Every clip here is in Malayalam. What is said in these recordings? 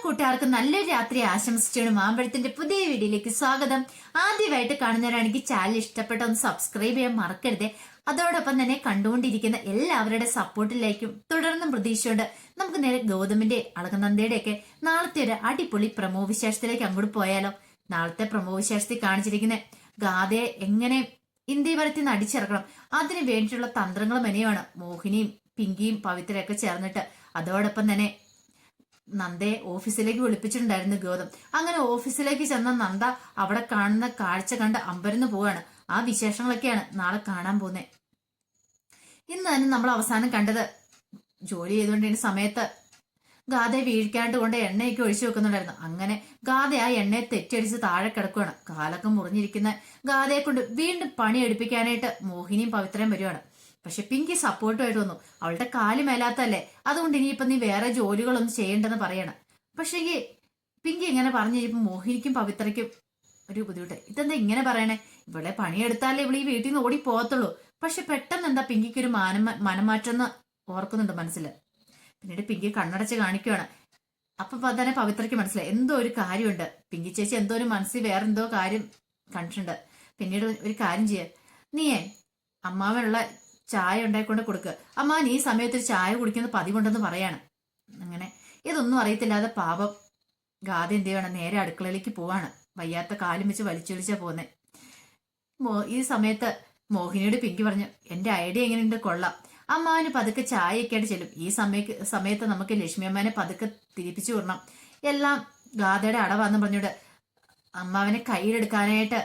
കൂട്ടുകാർക്ക് നല്ലൊരു രാത്രി ആശംസിച്ചാണ് മാമ്പഴത്തിന്റെ പുതിയ വീഡിയോയിലേക്ക് സ്വാഗതം. ആദ്യമായിട്ട് കാണുന്നവരാണെങ്കിൽ ചാനൽ ഇഷ്ടപ്പെട്ട ഒന്ന് സബ്സ്ക്രൈബ് ചെയ്യാൻ മറക്കരുത്. അതോടൊപ്പം തന്നെ കണ്ടുകൊണ്ടിരിക്കുന്ന എല്ലാവരുടെ സപ്പോർട്ടിലേക്കും തുടർന്നും പ്രതീക്ഷയുണ്ട്. നമുക്ക് നേരെ ഗൗതമിന്റെ അളകനന്ദയുടെ ഒക്കെ നാളത്തെ ഒരു അടിപൊളി പ്രമോ വിശേഷത്തിലേക്ക് അങ്ങോട്ട് പോയാലോ. നാളത്തെ പ്രമോ വിശേഷത്തിൽ കാണിച്ചിരിക്കുന്ന ഗാഥയെ എങ്ങനെ ഇന്ത്യ വരത്തിൽ നിന്ന് അടിച്ചിറക്കണം, അതിനു വേണ്ടിയിട്ടുള്ള തന്ത്രങ്ങൾ മെനയുമാണ് മോഹിനിയും പിങ്കിയും പവിത്രയൊക്കെ ചേർന്നിട്ട്. അതോടൊപ്പം തന്നെ നന്ദയെ ഓഫീസിലേക്ക് വിളിപ്പിച്ചിട്ടുണ്ടായിരുന്നു ഗൗതം. അങ്ങനെ ഓഫീസിലേക്ക് ചെന്ന നന്ദ അവിടെ കാണുന്ന കാഴ്ച കണ്ട് അമ്പരന്ന് പോവാണ്. ആ വിശേഷങ്ങളൊക്കെയാണ് നാളെ കാണാൻ പോകുന്നത്. ഇന്ന് തന്നെ നമ്മൾ അവസാനം കണ്ടത് ജോലി ചെയ്തുകൊണ്ടിരുന്ന സമയത്ത് ഗാഥയെ വീഴിക്കാണ്ട് കൊണ്ട് എണ്ണയൊക്കെ ഒഴിച്ചു വെക്കുന്നുണ്ടായിരുന്നു. അങ്ങനെ ഗാഥ ആ എണ്ണയെ തെറ്റടിച്ച് താഴെ കിടക്കുകയാണ്. കാലൊക്കെ മുറിഞ്ഞിരിക്കുന്ന ഗാഥയെ കൊണ്ട് വീണ്ടും പണി എടുപ്പിക്കാനായിട്ട് മോഹിനിയും പവിത്രയും വരുവാണ്. പക്ഷെ പിങ്കി സപ്പോർട്ടുമായിട്ട് വന്നു. അവളുടെ കാല് മേലാത്തല്ലേ, അതുകൊണ്ട് ഇനിയിപ്പൊ നീ വേറെ ജോലികളൊന്നും ചെയ്യണ്ടെന്ന് പറയണം. പക്ഷേ പിങ്കി ഇങ്ങനെ പറഞ്ഞു കഴിഞ്ഞപ്പോ മോഹിനിക്കും പവിത്രയ്ക്കും ഒരു ബുദ്ധിമുട്ട്. ഇതെന്താ ഇങ്ങനെ പറയണേ, ഇവിടെ പണിയെടുത്താലേ ഇവിടെ ഈ വീട്ടിൽ നിന്ന് ഓടി പോകത്തുള്ളൂ. പക്ഷെ പെട്ടെന്ന് എന്താ പിങ്കിക്ക് ഒരു മനമാറ്റം എന്ന് ഓർക്കുന്നുണ്ട് മനസ്സിൽ. പിന്നീട് പിങ്കി കണ്ണടച്ച് കാണിക്കുകയാണ്. അപ്പൊ തന്നെ പവിത്രയ്ക്ക് മനസ്സിലായി എന്തോ ഒരു കാര്യമുണ്ട്. പിങ്കി ചേച്ചി എന്തോ ഒരു മനസ്സിൽ വേറെന്തോ കാര്യം കണ്ടിട്ടുണ്ട്. പിന്നീട് ഒരു കാര്യം ചെയ്യ, നീയേ അമ്മാവനുള്ള ചായ ഉണ്ടായിക്കൊണ്ട് കൊടുക്കുക. അമ്മാവൻ ഈ സമയത്ത് ഒരു ചായ കുടിക്കുന്ന പതിവുണ്ടെന്ന് പറയാണ്. അങ്ങനെ ഇതൊന്നും അറിയത്തില്ലാതെ പാപം ഗാഥ എന്ത് ചെയ്യണം, നേരെ അടുക്കളയിലേക്ക് പോവാണ്. വയ്യാത്ത കാലും വെച്ച് വലിച്ചൊലിച്ചാ പോന്നെ. ഈ സമയത്ത് മോഹിനിയോട് പിങ്കി പറഞ്ഞു, എന്റെ ഐഡിയ എങ്ങനെയുണ്ട്, കൊള്ളാം. അമ്മാവന് പതുക്കെ ചായയൊക്കെ ആയിട്ട് ചെല്ലും. ഈ സമയത്ത് നമുക്ക് ലക്ഷ്മി അമ്മാനെ പതുക്കെ തിരിപ്പിച്ചു വിടണം. എല്ലാം ഗാഥയുടെ അടവാന്ന് പറഞ്ഞോട് അമ്മാവനെ കയ്യിലെടുക്കാനായിട്ട്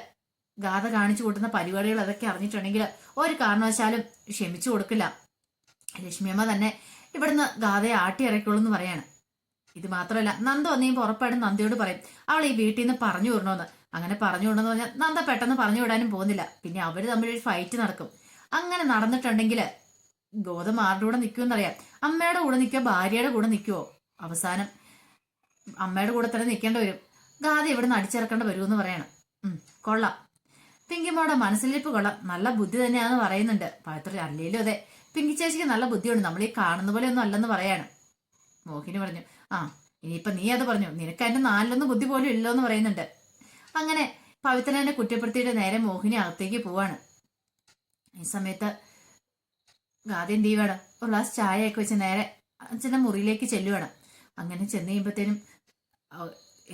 ഗാഥ കാണിച്ചു കൂട്ടുന്ന പരിപാടികൾ അതൊക്കെ അറിഞ്ഞിട്ടുണ്ടെങ്കിൽ ഒരു കാരണവശാലും ക്ഷമിച്ചു കൊടുക്കില്ല. ലക്ഷ്മിയമ്മ തന്നെ ഇവിടുന്ന് ഗാഥയെ ആട്ടി ഇറക്കുള്ളൂ എന്ന് പറയാണ്. ഇത് മാത്രമല്ല, നന്ദ വന്നേയും ഉറപ്പായിട്ടും നന്ദയോട് പറയും അവൾ ഈ വീട്ടിൽ നിന്ന് പറഞ്ഞു വിടണമെന്ന്. അങ്ങനെ പറഞ്ഞു വിടണമെന്ന് പറഞ്ഞാൽ നന്ദ പെട്ടെന്ന് പറഞ്ഞു വിടാനും പോകുന്നില്ല. പിന്നെ അവര് തമ്മിലൊരു ഫൈറ്റ് നടക്കും. അങ്ങനെ നടന്നിട്ടുണ്ടെങ്കിൽ ഗൗതം ആരുടെ കൂടെ നിൽക്കുമെന്നറിയാം. അമ്മയുടെ കൂടെ നിൽക്കുക, ഭാര്യയുടെ കൂടെ നിൽക്കുവോ? അവസാനം അമ്മയുടെ കൂടെ തന്നെ നിൽക്കേണ്ടി വരും. ഗാഥ ഇവിടുന്ന് അടിച്ചിറക്കേണ്ടി വരുമെന്ന് പറയണം. കൊള്ളാം, പിങ്കിമ്മയുടെ മനസ്സിലിരിപ്പ് കൊള്ളാം, നല്ല ബുദ്ധി തന്നെയാന്ന് പറയുന്നുണ്ട്. പവിത്ര അല്ലേലും അതെ, പിങ്കി ചേച്ചിക്ക് നല്ല ബുദ്ധിയുണ്ട്, നമ്മൾ ഈ കാണുന്ന പോലെ ഒന്നും അല്ലെന്ന് പറയാണ്. മോഹിനി പറഞ്ഞു, ഇനിയിപ്പൊ നീ അത് പറഞ്ഞു, നിനക്ക് അതിന്റെ നാലിലൊന്നും ബുദ്ധി പോലും ഇല്ലോ എന്ന് പറയുന്നുണ്ട്. അങ്ങനെ പവിത്രനെ കുറ്റപ്പെടുത്തിയിട്ട് നേരെ മോഹിനി അകത്തേക്ക് പോവാണ്. ഈ സമയത്ത് ഗാഥ എന്ത് ചെയ്യുവാണ്, ഒരു ഗ്ലാസ് ചായയൊക്കെ വെച്ച് നേരെ അച്ഛൻ്റെ മുറിയിലേക്ക് ചെല്ലുവാണ്. അങ്ങനെ ചെന്ന് കഴിയുമ്പോഴത്തേനും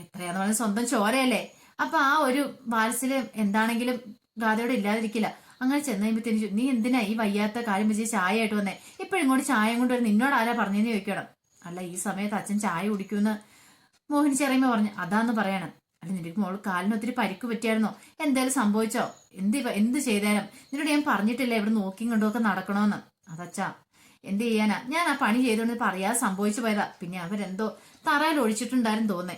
എത്രയാന്ന് പറഞ്ഞാൽ സ്വന്തം ചോരയല്ലേ, അപ്പൊ ആ ഒരു വാത്സല്യം എന്താണെങ്കിലും ഗാഥയോട് ഇല്ലാതിരിക്കില്ല. അങ്ങനെ ചെന്ന് കഴിയുമ്പോഴത്തേനും, നീ എന്തിനാ ഈ വയ്യാത്ത കാര്യം വെച്ച് ചായ ആയിട്ട് വന്നേ, ഇപ്പോഴിങ്ങോട്ട് ചായ കൊണ്ട് വരും, നിന്നോട് ആരാ പറഞ്ഞെന്ന് ചോദിക്കണം. അല്ല, ഈ സമയത്ത് അച്ഛൻ ചായ കുടിക്കുമെന്ന് മോഹിനി ചെറിയമ്മ പറഞ്ഞു. അതാന്ന് പറയണം. അല്ല, നിനക്ക് മോള് കാലിന് ഒത്തിരി പരിക്ക് പറ്റിയായിരുന്നോ, എന്തേലും സംഭവിച്ചോ, എന്ത് ചെയ്തേനും, നിന്നോട് ഞാൻ പറഞ്ഞിട്ടില്ല ഇവിടെ നോക്കിയും കണ്ടുമൊക്കെ നടക്കണോന്ന്. അതച്ചാ എന്ത് ചെയ്യാനാ, ഞാൻ ആ പണി ചെയ്തോണ്ട് പറയാതെ സംഭവിച്ചു പോയതാ. പിന്നെ അവരെന്തോ തറയിൽ ഒഴിച്ചിട്ടുണ്ടായിരുന്നു തോന്നേ.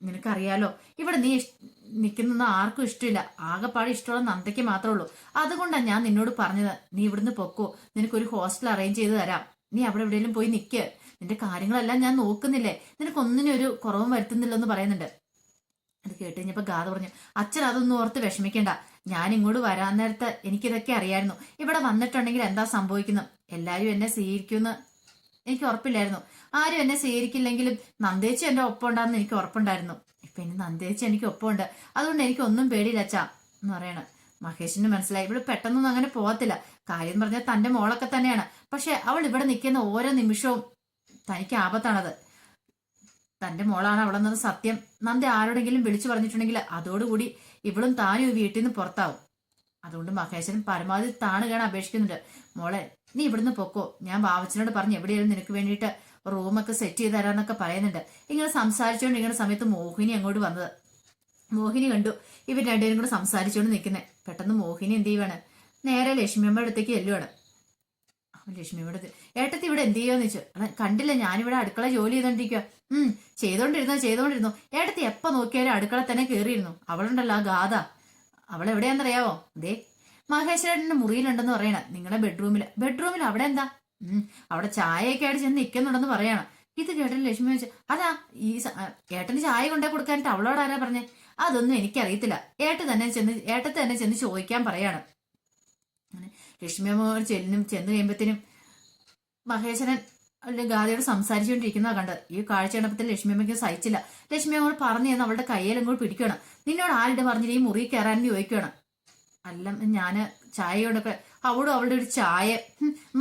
നിനക്കറിയാലോ ഇവിടെ നീ നിൽക്കുന്ന ആർക്കും ഇഷ്ടമില്ല, ആകെപ്പാട് ഇഷ്ടമുള്ള നന്ദയ്ക്ക് മാത്രമേ ഉള്ളൂ. അതുകൊണ്ടാണ് ഞാൻ നിന്നോട് പറഞ്ഞത്, നീ ഇവിടുന്ന് പൊക്കോ, നിനക്കൊരു ഹോസ്റ്റൽ അറേഞ്ച് ചെയ്ത് തരാം, നീ അവിടെ എവിടെയെങ്കിലും പോയി നിൽക്ക്, നിന്റെ കാര്യങ്ങളെല്ലാം ഞാൻ നോക്കുന്നില്ലേ, നിനക്കൊന്നിനും ഒരു കുറവും വരുത്തുന്നില്ലെന്ന് പറയുന്നുണ്ട്. അത് കേട്ട് കഴിഞ്ഞപ്പോ ഗാഥ പറഞ്ഞു, അച്ഛൻ അതൊന്നും ഓർത്ത് വിഷമിക്കണ്ട, ഞാൻ ഇങ്ങോട്ട് വരാൻ നേരത്ത് എനിക്കിതൊക്കെ അറിയായിരുന്നു. ഇവിടെ വന്നിട്ടുണ്ടെങ്കിൽ എന്താ സംഭവിക്കുന്നു, എല്ലാരും എന്നെ സ്വീകരിക്കുമെന്ന് എനിക്ക് ഉറപ്പില്ലായിരുന്നു. ആരും എന്നെ സ്വീകരിക്കില്ലെങ്കിലും നന്ദേച്ചി എന്റെ ഒപ്പം ഉണ്ടാകുന്ന എനിക്ക് ഉറപ്പുണ്ടായിരുന്നു. ഇപ്പൊ ഇനി നന്ദേച്ചി എനിക്ക് ഒപ്പമുണ്ട്, അതുകൊണ്ട് എനിക്ക് ഒന്നും പേടിയില്ല അച്ഛാ എന്ന് പറയണം. മഹേഷിന് മനസ്സിലായി ഇവിടെ പെട്ടെന്നൊന്നും അങ്ങനെ പോകത്തില്ല. കാര്യം എന്ന് പറഞ്ഞാൽ തന്റെ മോളൊക്കെ തന്നെയാണ്. പക്ഷെ അവൾ ഇവിടെ നിൽക്കുന്ന ഓരോ നിമിഷവും തനിക്ക് ആപത്താണത്. തന്റെ മോളാണ് അവളെന്നത് സത്യം നന്ദ ആരോടെങ്കിലും വിളിച്ചു പറഞ്ഞിട്ടുണ്ടെങ്കിൽ അതോടുകൂടി ഇവളും താനും ഈ വീട്ടിൽ നിന്ന് പുറത്താവും. അതുകൊണ്ട് മഹേശ്വരൻ പരമാവധി താണുകയാണ് അപേക്ഷിക്കുന്നുണ്ട്. മോളെ, നീ ഇവിടുന്ന് പൊക്കോ, ഞാൻ ബാവച്ചനോട് പറഞ്ഞ് എവിടെയാലും നിനക്ക് വേണ്ടിയിട്ട് റൂമൊക്കെ സെറ്റ് ചെയ്ത് തരാന്നൊക്കെ പറയുന്നുണ്ട്. ഇങ്ങനെ സംസാരിച്ചുകൊണ്ടിരിക്കുന്ന സമയത്ത് മോഹിനി അങ്ങോട്ട് വന്നത്. മോഹിനി കണ്ടു ഇവർ രണ്ടുപേരും കൂടെ സംസാരിച്ചുകൊണ്ട് നിൽക്കുന്നത്. പെട്ടെന്ന് മോഹിനി എന്ത് ചെയ്യുവാണ്, നേരെ ലക്ഷ്മിയമ്മയുടെ അടുത്തേക്ക് ചെല്ലുവാണ്. ലക്ഷ്മിയോട്, ഏട്ടത്തി ഇവിടെ എന്ത് ചെയ്യുമെന്ന് വെച്ചു. അത് കണ്ടില്ല, ഞാനിവിടെ അടുക്കള ജോലി ചെയ്തോണ്ടിരിക്കുക. ചെയ്തോണ്ടിരുന്നു. ഏട്ടത്തി എപ്പോ നോക്കിയാലും അടുക്കള തന്നെ കയറിയിരുന്നു. അവളുണ്ടല്ലോ ആ ഗാഥ, അവളെവിടെയാണെന്നറിയാവോ? ദേ മഹേശ്വരന്റെ മുറിയിലുണ്ടെന്ന് പറയണ, നിങ്ങളുടെ ബെഡ്റൂമിൽ അവിടെ എന്താ? അവിടെ ചായയൊക്കെ ആയിട്ട് ചെന്ന് നിൽക്കുന്നുണ്ടെന്ന് പറയണം. ഇത് കേട്ടില്ല ലക്ഷ്മി വെച്ചു. അതാ ഈ ഏട്ടന് ചായ കൊണ്ടേ കൊടുക്കാനായിട്ട് അവളോട് ആരാ പറഞ്ഞേ? അതൊന്നും എനിക്കറിയത്തില്ല, ഏട്ടത്തെ തന്നെ ചെന്ന് ചോദിക്കാൻ പറയാണ്. അങ്ങനെ ലക്ഷ്മി അമ്മ ചെന്ന് കഴിയുമ്പത്തേനും മഹേശ്വരൻ അല്ലെ ഗാദിയോട് സംസാരിച്ചുകൊണ്ടിരിക്കുന്ന കണ്ടത്. ഈ കാഴ്ച കണ്ടപ്പോൾ ലക്ഷ്മിയമ്മയ്ക്ക് സഹിച്ചില്ല. ലക്ഷ്മി അങ്ങോട്ട് പറഞ്ഞു തന്ന് അവളുടെ കയ്യിലും കൂടി പിടിക്കണം. നിന്നോട് ആരുടെ പറഞ്ഞിട്ട് ഈ മുറി കയറാൻ ചോദിക്കണം. അല്ല ഞാന് ചായയോടൊക്കെ അവളും അവളുടെ ഒരു ചായ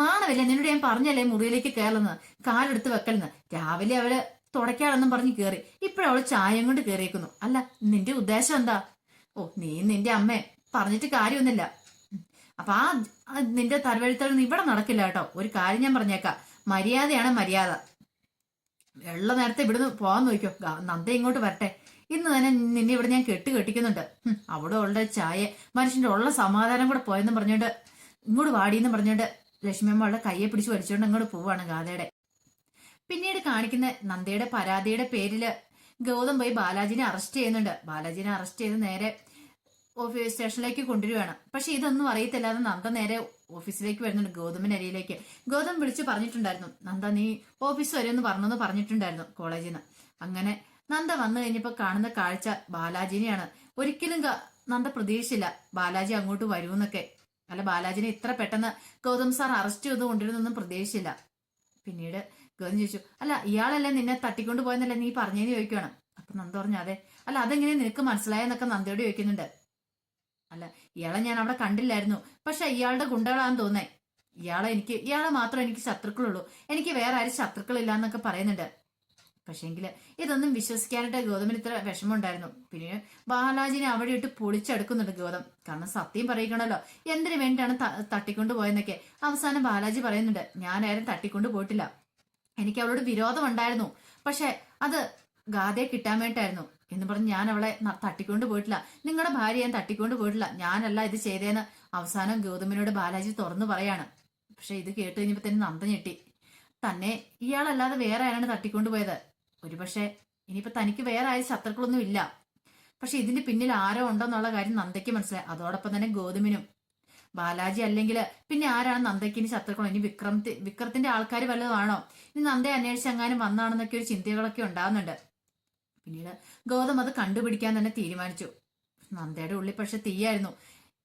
നാണമില്ല. നിന്നോട് ഞാൻ പറഞ്ഞല്ലേ മുറിയിലേക്ക് കയറുന്നത്, കാലെടുത്ത് വെക്കലെന്ന്. രാവിലെ അവള് തുടയ്ക്കാണെന്നും പറഞ്ഞ് കയറി, ഇപ്പഴവള് ചായയും കൊണ്ട് കയറിയേക്കുന്നു. അല്ല നിന്റെ ഉദ്ദേശം എന്താ? ഓ നീ നിന്റെ അമ്മേ പറഞ്ഞിട്ട് കാര്യമൊന്നുമില്ല. അപ്പൊ നിന്റെ തലവെഴുത്തൊന്നും ഇവിടെ നടക്കില്ല കേട്ടോ. ഒരു കാര്യം ഞാൻ പറഞ്ഞേക്കാം, മര്യാദയാണ് മര്യാദ. വെള്ള നേരത്തെ ഇവിടുന്ന് പോകാൻ നോക്കിയോ. നന്ദ ഇങ്ങോട്ട് വരട്ടെ. ഇന്ന് തന്നെ നിന്നെ ഇവിടെ ഞാൻ കെട്ടിക്കുന്നുണ്ട്. അവിടെ ഉള്ള ചായ മനുഷ്യന്റെ ഉള്ള സമാധാനം കൂടെ പോയെന്ന് പറഞ്ഞോണ്ട് ഇങ്ങോട്ട് വാടിയെന്ന് പറഞ്ഞോണ്ട് ലക്ഷ്മിയമ്മ അവളുടെ കയ്യെ പിടിച്ച് വലിച്ചോണ്ട് അങ്ങോട്ട് പോവാണ് ഗാഥയുടെ. പിന്നീട് കാണിക്കുന്ന നന്ദയുടെ പരാതിയുടെ പേരില് ഗൗതം പോയി ബാലാജിനെ അറസ്റ്റ് ചെയ്യുന്നുണ്ട്. ബാലാജിനെ അറസ്റ്റ് ചെയ്ത് നേരെ ഓഫീസ് സ്റ്റേഷനിലേക്ക് കൊണ്ടുവരികയാണ്. പക്ഷെ ഇതൊന്നും അറിയത്തില്ലാതെ നന്ദ നേരെ ഓഫീസിലേക്ക് വരുന്നുണ്ട്, ഗൗതമിന്റെ അരിയിലേക്ക്. ഗൗതം വിളിച്ച് പറഞ്ഞിട്ടുണ്ടായിരുന്നു, നന്ദ നീ ഓഫീസ് വരുമെന്ന് പറഞ്ഞിട്ടുണ്ടായിരുന്നു കോളേജിൽ നിന്ന്. അങ്ങനെ നന്ദ വന്നു കഴിഞ്ഞപ്പോ കാണുന്ന കാഴ്ച ബാലാജിനെയാണ്. ഒരിക്കലും നന്ദ പ്രതീക്ഷിച്ചില്ല ബാലാജി അങ്ങോട്ട് വരുമെന്നൊക്കെ. അല്ല ബാലാജിനെ ഇത്ര പെട്ടെന്ന് ഗൗതം സാർ അറസ്റ്റ് ചെയ്ത് കൊണ്ടുവരുന്നൊന്നും പ്രതീക്ഷിച്ചില്ല. പിന്നീട് ഗൗതം ചോദിച്ചു, അല്ല ഇയാളല്ലേ നിന്നെ തട്ടിക്കൊണ്ട് പോയെന്നല്ലേ നീ പറഞ്ഞേന്ന് ചോദിക്കണം. അപ്പൊ നന്ദ പറഞ്ഞു, അതെ. അല്ല അതെങ്ങനെ നിനക്ക് മനസ്സിലായെന്നൊക്കെ നന്ദയോട് ചോദിക്കുന്നുണ്ട്. അല്ല ഇയാളെ ഞാൻ അവിടെ കണ്ടില്ലായിരുന്നു, പക്ഷെ ഇയാളുടെ ഗുണ്ടകളാന്ന് തോന്നേ. ഇയാളെ മാത്രം എനിക്ക് ശത്രുക്കളുള്ളൂ, എനിക്ക് വേറെ ആരും ശത്രുക്കളില്ല എന്നൊക്കെ പറയുന്നുണ്ട്. പക്ഷേങ്കില് ഇതൊന്നും വിശ്വസിക്കാനായിട്ട് ഗൗതമിന് ഇത്ര വിഷമമുണ്ടായിരുന്നു. പിന്നെ ബാലാജിനെ അവിടെ ഇട്ട് പൊളിച്ചെടുക്കുന്നുണ്ട് ഗൗതം. കാരണം സത്യം പറയിക്കണല്ലോ, എന്തിനു വേണ്ടിയാണ് തട്ടിക്കൊണ്ട് പോയെന്നൊക്കെ. അവസാനം ബാലാജി പറയുന്നുണ്ട്, ഞാൻ ആരും തട്ടിക്കൊണ്ട് പോയിട്ടില്ല, എനിക്ക് അവളോട് വിരോധം ഉണ്ടായിരുന്നു, പക്ഷെ അത് ഗാഥയെ കിട്ടാൻ വേണ്ടിട്ടായിരുന്നു എന്ന് പറഞ്ഞ് ഞാൻ അവളെ തട്ടിക്കൊണ്ട് പോയിട്ടില്ല. നിങ്ങളുടെ ഭാര്യ ഞാൻ തട്ടിക്കൊണ്ട് പോയിട്ടില്ല, ഞാനല്ല ഇത് ചെയ്തേന്ന് അവസാനം ഗൗതമിനോട് ബാലാജി തുറന്നു പറയാണ്. പക്ഷെ ഇത് കേട്ട് കഴിഞ്ഞപ്പോ തന്നെ നന്ദ ഞെട്ടി. തന്നെ ഇയാളല്ലാതെ വേറെ ആരാണ് തട്ടിക്കൊണ്ട് പോയത്? ഒരുപക്ഷെ ഇനിയിപ്പോ തനിക്ക് വേറെ ആരും ശത്രുക്കളൊന്നും ഇല്ല, പക്ഷെ ഇതിന്റെ പിന്നിൽ ആരോ ഉണ്ടെന്നുള്ള കാര്യം നന്ദയ്ക്ക് മനസ്സിലായി. അതോടൊപ്പം തന്നെ ഗൗതമിനും. ബാലാജി അല്ലെങ്കിൽ പിന്നെ ആരാണ് നന്ദയ്ക്കിന് ശത്രുക്കളോ? ഇനി വിക്രത്തിന്റെ ആൾക്കാർ വല്ലതാണോ? ഇനി നന്ദയെ അന്വേഷിച്ച് എങ്ങാനും വന്നാണെന്നൊക്കെ ഒരു ചിന്തകളൊക്കെ ഉണ്ടാകുന്നുണ്ട്. പിന്നീട് ഗൗതം അത് കണ്ടുപിടിക്കാൻ തന്നെ തീരുമാനിച്ചു. നന്ദയുടെ ഉള്ളിൽ പക്ഷെ തീയായിരുന്നു.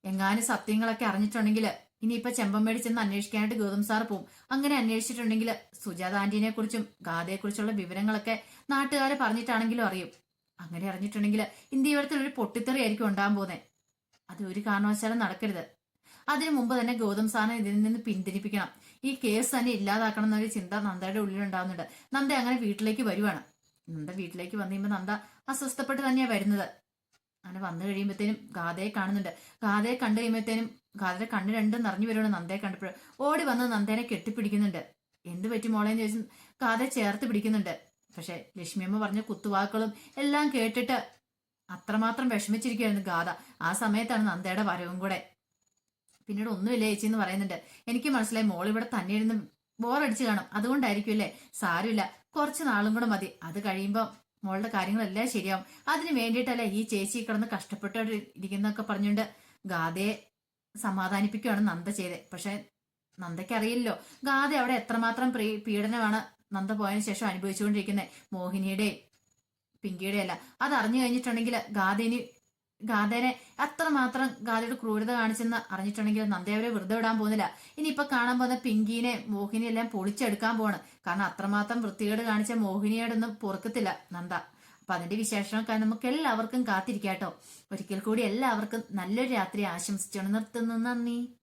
എങ്ങാനും സത്യങ്ങളൊക്കെ അറിഞ്ഞിട്ടുണ്ടെങ്കിൽ ഇനിയിപ്പൊ ചെമ്പമ്മേടി ചെന്ന് അന്വേഷിക്കാനായിട്ട് ഗൗതം സാർ പോവും. അങ്ങനെ അന്വേഷിച്ചിട്ടുണ്ടെങ്കിൽ സുജാത ആന്റീനെ കുറിച്ചും ഗാഥയെ കുറിച്ചുള്ള വിവരങ്ങളൊക്കെ നാട്ടുകാരെ പറഞ്ഞിട്ടാണെങ്കിലും അറിയും. അങ്ങനെ അറിഞ്ഞിട്ടുണ്ടെങ്കിൽ ഇന്ത്യവരത്തിൽ ഒരു പൊട്ടിത്തെറി ആയിരിക്കും ഉണ്ടാകാൻ പോകുന്നത്. അത് ഒരു കാരണവശാലും നടക്കരുത്. അതിനു മുമ്പ് തന്നെ ഗൗതം സാറിനെ ഇതിൽ നിന്ന് പിന്തിരിപ്പിക്കണം, ഈ കേസ് തന്നെ ഇല്ലാതാക്കണം എന്നൊരു ചിന്ത നന്ദയുടെ ഉള്ളിലുണ്ടാവുന്നുണ്ട്. നന്ദ അങ്ങനെ വീട്ടിലേക്ക് വരുവാണ്. നന്ദ വീട്ടിലേക്ക് വന്നു കഴിയുമ്പോൾ നന്ദ അസ്വസ്ഥപ്പെട്ട് തന്നെയാ വരുന്നത്. അങ്ങനെ വന്നു കഴിയുമ്പോഴത്തേനും ഗാഥയെ കാണുന്നുണ്ട്. ഗാഥയെ കണ്ടു കഴിയുമ്പോഴത്തേനും ഗാഥയുടെ കണ്ണ് രണ്ടും നിറഞ്ഞു വരുവാണ്. നന്ദയെ കണ്ടപ്പോൾ ഓടി വന്ന് നന്ദേനെ കെട്ടിപ്പിടിക്കുന്നുണ്ട്. എന്ത് പറ്റി മോളേന്ന് ചോദിച്ചു ഗാഥയെ ചേർത്ത് പിടിക്കുന്നുണ്ട്. പക്ഷെ ലക്ഷ്മിയമ്മ പറഞ്ഞ കുത്തുവാക്കുകളും എല്ലാം കേട്ടിട്ട് അത്രമാത്രം വിഷമിച്ചിരിക്കുകയായിരുന്നു ഗാഥ. ആ സമയത്താണ് നന്ദയുടെ വരവും കൂടെ. പിന്നീട് ഒന്നുമില്ല ചേച്ചി എന്ന് പറയുന്നുണ്ട്. എനിക്ക് മനസ്സിലായി മോൾ ഇവിടെ തന്നെ ഇരുന്ന് ബോറടിച്ച് കാണും, അതുകൊണ്ടായിരിക്കും അല്ലേ. സാരമില്ല, കുറച്ച് നാളും കൂടെ മതി, അത് കഴിയുമ്പോൾ മോളുടെ കാര്യങ്ങളെല്ലാം ശരിയാവും. അതിന് വേണ്ടിയിട്ടല്ലേ ഈ ചേച്ചി കിടന്ന് കഷ്ടപ്പെട്ടിരിക്കുന്നൊക്കെ പറഞ്ഞുകൊണ്ട് ഗാഥയെ സമാധാനിപ്പിക്കുകയാണ് നന്ദ ചെയ്തത്. പക്ഷെ നന്ദയ്ക്ക് അറിയില്ലല്ലോ ഗാഥ അവിടെ എത്രമാത്രം പീഡനമാണ് നന്ദ പോയതിനു ശേഷം അനുഭവിച്ചുകൊണ്ടിരിക്കുന്നത്. മോഹിനിയുടെയും പിങ്കിയുടെയും അല്ല. അത് അറിഞ്ഞു കഴിഞ്ഞിട്ടുണ്ടെങ്കിൽ ഗാഥേനെ അത്രമാത്രം ഗാഥയുടെ ക്രൂരത കാണിച്ചെന്ന് അറിഞ്ഞിട്ടുണ്ടെങ്കിൽ നന്ദയെ അവരെ വെറുതെ വിടാൻ പോകുന്നില്ല. ഇനിയിപ്പൊ കാണാൻ പോകുന്ന പിങ്കിനെ മോഹിനി എല്ലാം പൊളിച്ചെടുക്കാൻ പോവാണ്. കാരണം അത്രമാത്രം വൃത്തികേട് കാണിച്ച മോഹിനിയോടൊന്നും പൊറുക്കത്തില്ല നന്ദ. അപ്പൊ അതിന്റെ വിശേഷമൊക്കെ നമുക്ക് എല്ലാവർക്കും കാത്തിരിക്കാട്ടോ. ഒരിക്കൽ കൂടി എല്ലാവർക്കും നല്ലൊരു രാത്രി ആശംസിച്ചുകൊണ്ട് നിർത്തുന്നു. നന്ദി.